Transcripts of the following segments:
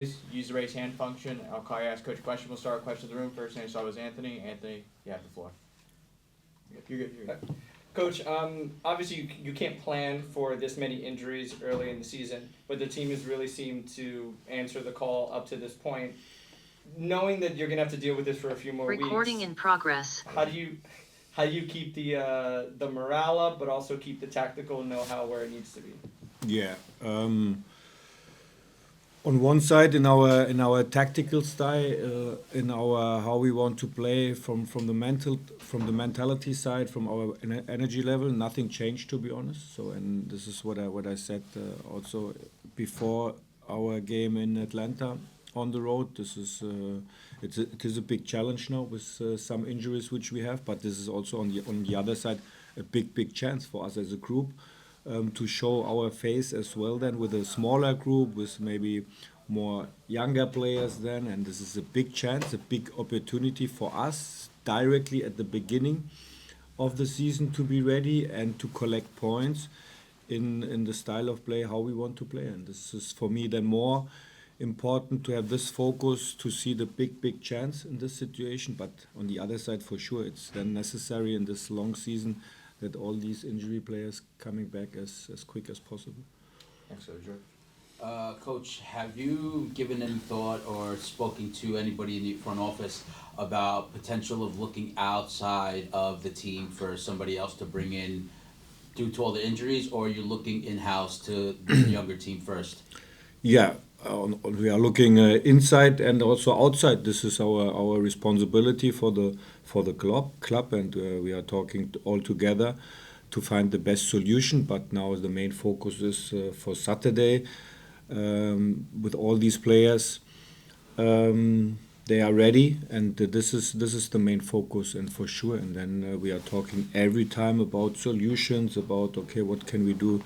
use the raise hand function. I'll call you, ask Coach a question. We'll start with questions in the room. First name I saw was Anthony. Anthony, you have the floor. You're good. You're good. Coach, obviously you can't plan for this many injuries early in the season, but the team has really seemed to answer the call up to this point. Knowing that you're gonna have to deal with this for a few more Recording weeks, in progress. how do you keep the morale up, but also keep the tactical know-how where it needs to be? Yeah. On one side, in our tactical style, in our how we want to play from the mentality side, from our energy level, nothing changed, to be honest. So, and this is what I said also before our game in Atlanta on the road. This is it is a big challenge now with some injuries which we have, but this is also on the other side a big chance for us as a group to show our face as well. Then with a smaller group, with maybe more younger players then, and this is a big chance, a big opportunity for us directly at the beginning of the season to be ready and to collect points in the style of play how we want to play. And this is for me then more important to have this focus to see the big chance in this situation. But on the other side, for sure, it's then necessary in this long season that all these injury players coming back as quick as possible. Thanks, Coach. Coach, have you given any thought or spoken to anybody in the front office about potential of looking outside of the team for somebody else to bring in due to all the injuries, or are you looking in-house to the younger team first? Yeah, we are looking inside and also outside. This is our responsibility for the club, and we are talking all together to find the best solution. But now the main focus is for Saturday with all these players. They are ready, and this is the main focus, and for sure. And then we are talking every time about solutions, about okay, what can we do.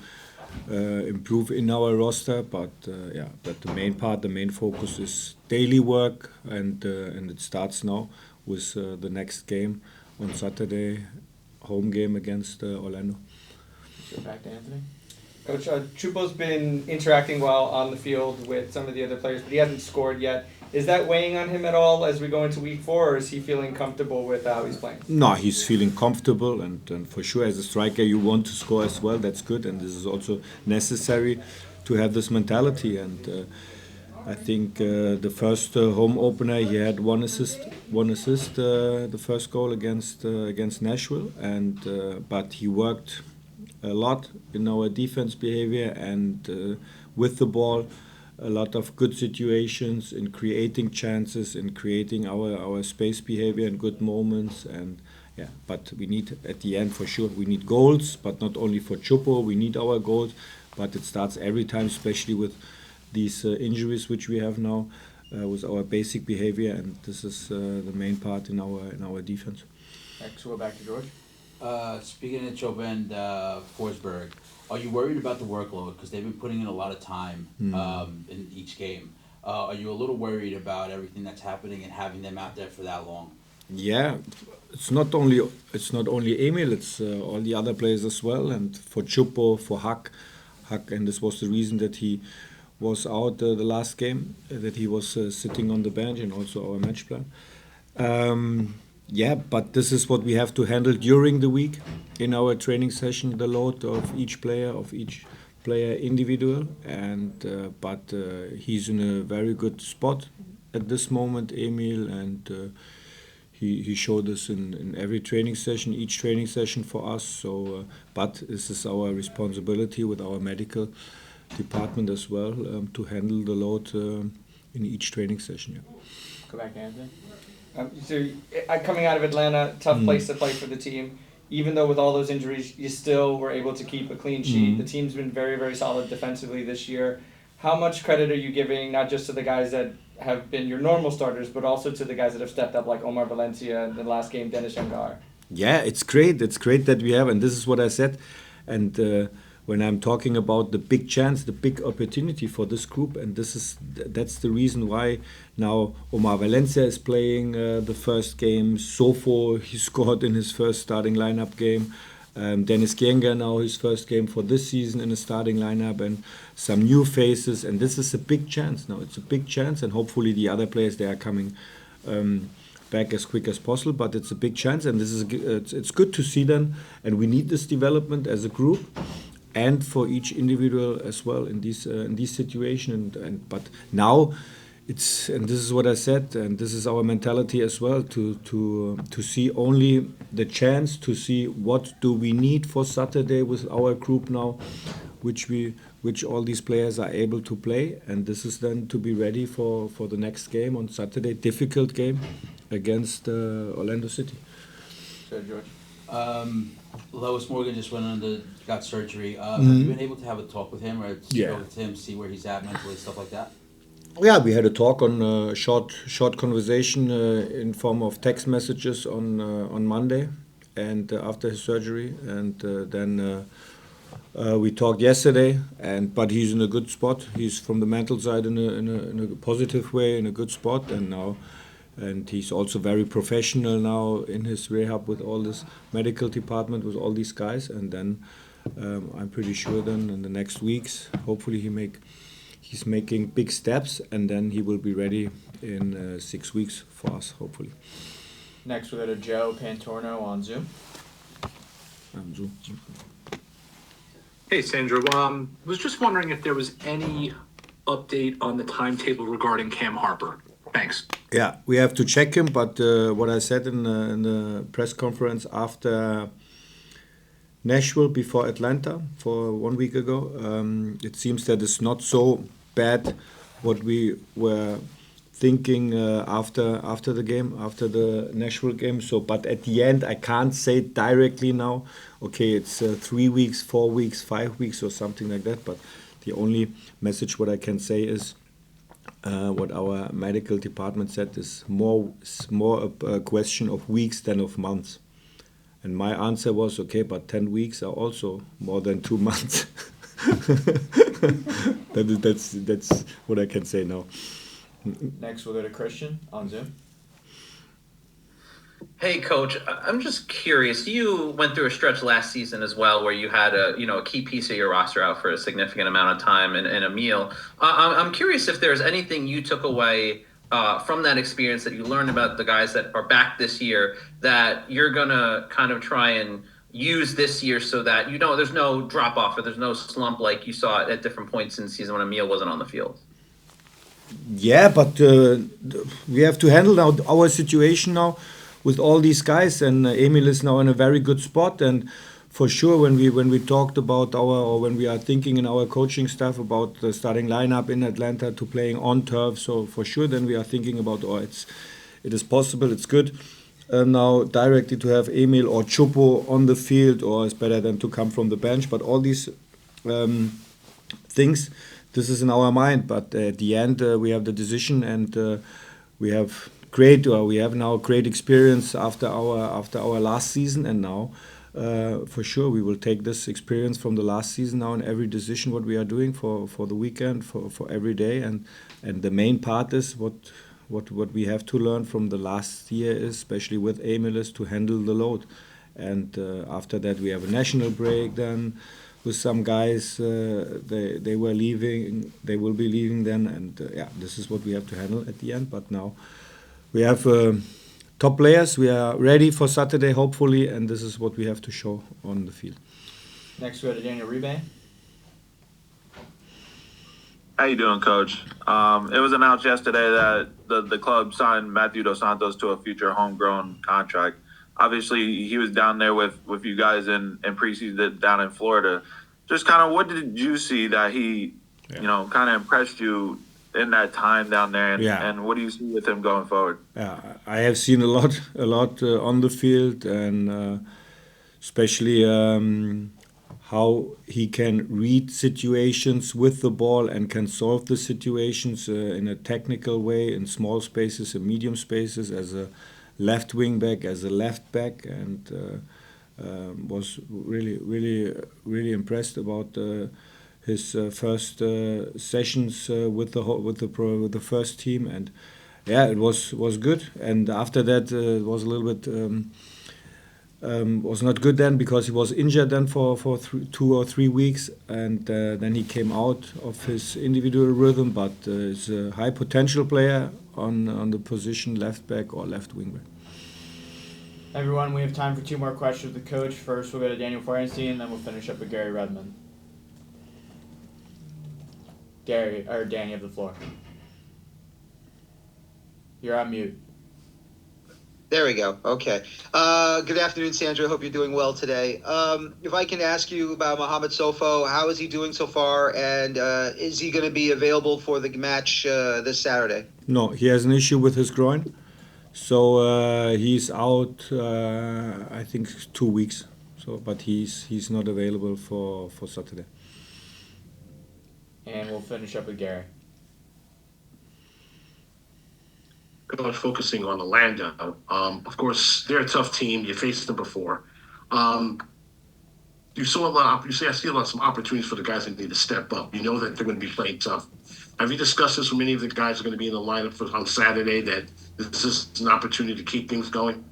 Improve in our roster, but the main focus is daily work, and it starts now with the next game on Saturday, home game against Orlando. So back to Anthony. Coach, Chupo's been interacting well on the field with some of the other players, but he hasn't scored yet. Is that weighing on him at all as we go into week 4, or is he feeling comfortable with how he's playing? No, he's feeling comfortable, and for sure, as a striker, you want to score as well. That's good, and this is also necessary to have this mentality. And I think the first home opener, he had one assist, the first goal against Nashville, and but he worked a lot in our defense behavior and with the ball. A lot of good situations in creating chances, in creating our space behavior and good moments, and yeah. But we need at the end for sure we need goals, but not only for Chupo. We need our goals, but it starts every time, especially with these injuries which we have now, with our basic behavior, and this is the main part in our defense. Next, we'll go back to George. Speaking of Chupo and Forsberg, are you worried about the workload? Because they've been putting in a lot of time in each game. Are you a little worried about everything that's happening and having them out there for that long? Yeah, it's not only Emil, it's all the other players as well. And for Chupo, for Huck, and this was the reason that he was out the last game, that he was sitting on the bench, and also our match plan. Yeah, but this is what we have to handle during the week in our training session, the load of each player individual, and but he's in a very good spot at this moment, Emil, and he showed us in every training session, each training session for us. So, but this is our responsibility with our medical department as well to handle the load in each training session. Yeah. Go back to Anthony. So coming out of Atlanta, tough place to play for the team. Even though with all those injuries, you still were able to keep a clean sheet. The team's been very solid defensively this year. How much credit are you giving not just to the guys that have been your normal starters, but also to the guys that have stepped up, like Omar Valencia and the last game, Dennis Yangar? Yeah, it's great. It's great that we have, and this is what I said. And when I'm talking about the big chance, the big opportunity for this group, and that's the reason why now Omar Valencia is playing the first game. Sofo, he scored in his first starting lineup game. Dennis Kienga now his first game for this season in the starting lineup, and some new faces. And this is a big chance now. It's a big chance, and hopefully the other players they are coming back as quick as possible. But it's a big chance, and this is it's good to see them. And we need this development as a group, and for each individual as well in this situation. But now. And this is what I said, and this is our mentality as well, to see only the chance to see what do we need for Saturday with our group now, which all these players are able to play, and this is then to be ready for the next game on Saturday, difficult game against Orlando City. Go ahead, George. Lois Morgan just got surgery. Have you been able to have a talk with him or Yeah. talk with him, see where he's at mentally, stuff like that? Yeah, we had a talk on short conversation in form of text messages on Monday, and after his surgery, and then we talked yesterday. But he's in a good spot. He's from the mental side in a positive way, in a good spot, and he's also very professional now in his rehab with all this medical department with all these guys. And then I'm pretty sure then in the next weeks, hopefully he's making big steps, and then he will be ready in 6 weeks for us, hopefully. Next, we go to Joe Pantorno on Zoom. Hey, Sandro. Was just wondering if there was any update on the timetable regarding Cam Harper. Thanks. Yeah, we have to check him, but what I said in the press conference after Nashville before Atlanta for 1 week ago, it seems that it's not so bad what we were thinking after the game, after the Nashville game. So, but at the end, I can't say directly now, okay, it's 3 weeks, 4 weeks, 5 weeks or something like that. But the only message what I can say is what our medical department said is more a question of weeks than of months. And my answer was, okay, but 10 weeks are also more than 2 months. That's what I can say now. Next, we'll go to Christian on Zoom. Hey, Coach. I'm just curious. You went through a stretch last season as well, where you had a key piece of your roster out for a significant amount of time, and Emil. I'm curious if there's anything you took away from that experience that you learned about the guys that are back this year that you're gonna kind of try and use this year, so that there's no drop off or there's no slump like you saw at different points in the season when Emil wasn't on the field. Yeah, but we have to handle now our situation now with all these guys, and Emil is now in a very good spot. And for sure, when we talked about when we are thinking in our coaching staff about the starting lineup in Atlanta to playing on turf, so for sure then we are thinking about it is possible, it's good now directly to have Emil or Chupo on the field, or it's better than to come from the bench. But all these things, this is in our mind. But at the end, we have the decision, and we have now great experience after our last season, and now for sure we will take this experience from the last season now in every decision what we are doing for the weekend, for every day. And the main part is what we have to learn from the last year is, especially with Emil, is to handle the load. And after that we have a national break then with some guys. They will be leaving then, and this is what we have to handle at the end. But now we have top players. We are ready for Saturday, hopefully, and this is what we have to show on the field. Next, we go to Daniel Rebane. How you doing, Coach? It was announced yesterday that the club signed Matthew Dos Santos to a future homegrown contract. Obviously, he was down there with you guys in preseason down in Florida. Just kind of what did you see that he, kind of impressed you in that time down there, and what do you see with him going forward? Yeah, I have seen a lot on the field, and especially how he can read situations with the ball and can solve the situations in a technical way in small spaces and medium spaces as a left wing back, as a left back, and was really impressed about his first sessions with the first team, and it was good. And after that, it was a little bit was not good then because he was injured then for 2 or 3 weeks, and then he came out of his individual rhythm, but is a high potential player on the position left back or left wing back. Everyone, we have time for 2 more questions with the coach. First, we'll go to Daniel Feuerstein, and then we'll finish up with Gary Redmond. Danny, you have the floor. You're on mute. There we go. Okay. Good afternoon, Sandro. I hope you're doing well today. If I can ask you about Mohamed Sofo, how is he doing so far, and is he going to be available for the match this Saturday? No, he has an issue with his groin, so he's out. I think 2 weeks. So, but he's not available for Saturday. And we'll finish up with Gary. Coach, focusing on Orlando. Of course, they're a tough team. You faced them before. You saw a lot. I see some opportunities for the guys that need to step up. You know that they're going to be playing tough. Have you discussed this with many of the guys who are going to be in the lineup on Saturday? That this is an opportunity to keep things going.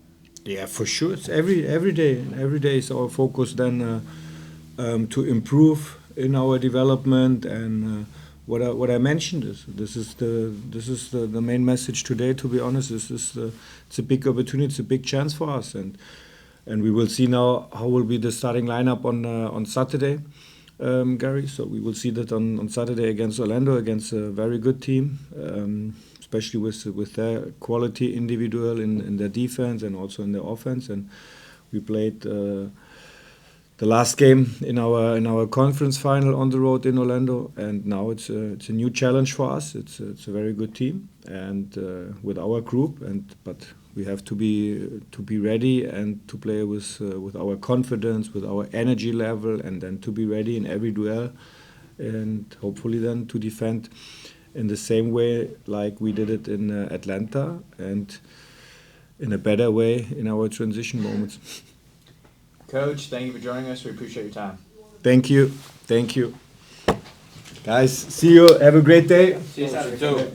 Yeah, for sure. It's every day. Every day is our focus then to improve in our development, and what I mentioned is this is the main message today. To be honest, it's a big opportunity. It's a big chance for us, and we will see now how will be the starting lineup on Saturday, Gary. So we will see that on Saturday against Orlando, against a very good team. Especially with their quality individual in their defense and also in their offense. And we played the last game in our conference final on the road in Orlando, and now it's a new challenge for us. It's a very good team, and with our group, but we have to be ready and to play with our confidence, with our energy level, and then to be ready in every duel, and hopefully then to defend in the same way like we did it in Atlanta, and in a better way in our transition moments. Coach, thank you for joining us. We appreciate your time. Thank you. Guys, see you. Have a great day. See you Saturday.